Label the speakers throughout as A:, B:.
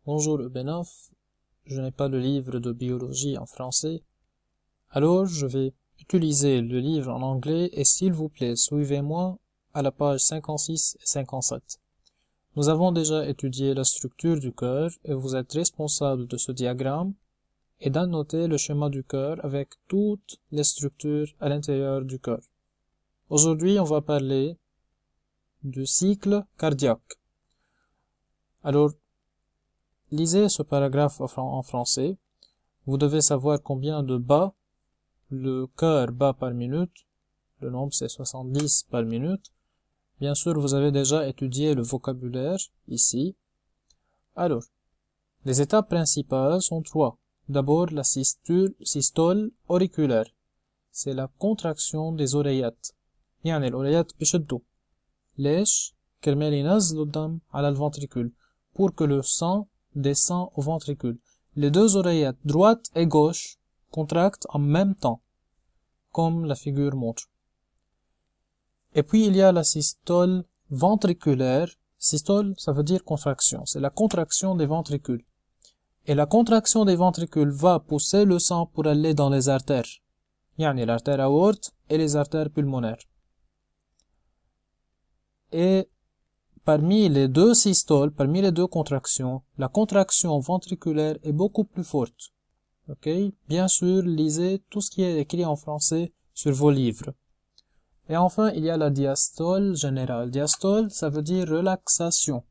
A: Bonjour Benov, je n'ai pas le livre de biologie en français, alors je vais utiliser le livre en anglais et s'il vous plaît, suivez-moi à la page 56 et 57. Nous avons déjà étudié la structure du cœur et vous êtes responsable de ce diagramme et d'annoter le schéma du cœur avec toutes les structures à l'intérieur du cœur. Aujourd'hui, on va parler du cycle cardiaque. Alors, lisez ce paragraphe en français. Vous devez savoir combien de bas le cœur bat par minute. Le nombre c'est 70 par minute. Bien sûr, vous avez déjà étudié le vocabulaire ici. Alors, les étapes principales sont trois. D'abord, la systole auriculaire. C'est la contraction des oreillettes. يعني الأوريات بيشدوا. ليش؟ كرمال ينزلوا الدم على الventricule. Pour que le sang descend au ventricule. Les deux oreillettes, droite et gauche, contractent en même temps, comme la figure montre. Et puis il y a la systole ventriculaire. Systole, ça veut dire contraction. C'est la contraction des ventricules. Et la contraction des ventricules va pousser le sang pour aller dans les artères. يعني l'artère aorte et les artères pulmonaires. Et parmi les deux systoles, parmi les deux contractions, la contraction ventriculaire est beaucoup plus forte. Ok? Bien sûr, lisez tout ce qui est écrit en français sur vos livres. Et enfin, il y a la diastole générale. Diastole, ça veut dire relaxation.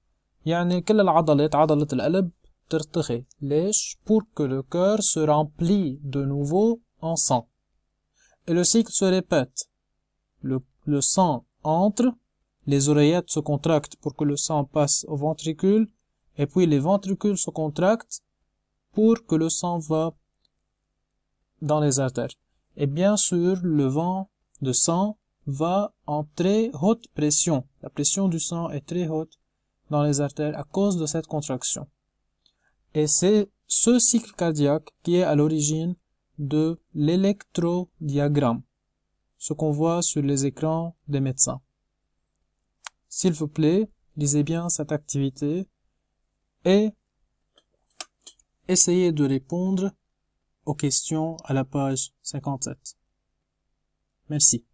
A: يعني كل العضلات عضلة القلب ترتخي. ليش؟ Pour que le cœur se remplit de nouveau en sang. Et le cycle se répète. Le sang entre, les oreillettes se contractent pour que le sang passe au ventricule, et puis les ventricules se contractent pour que le sang va dans les artères. Et bien sûr, le vent de sang va en très haute pression. La pression du sang est très haute dans les artères à cause de cette contraction. Et c'est ce cycle cardiaque qui est à l'origine de l'électrodiagramme, ce qu'on voit sur les écrans des médecins. S'il vous plaît, lisez bien cette activité et essayez de répondre aux questions à la page 57. Merci.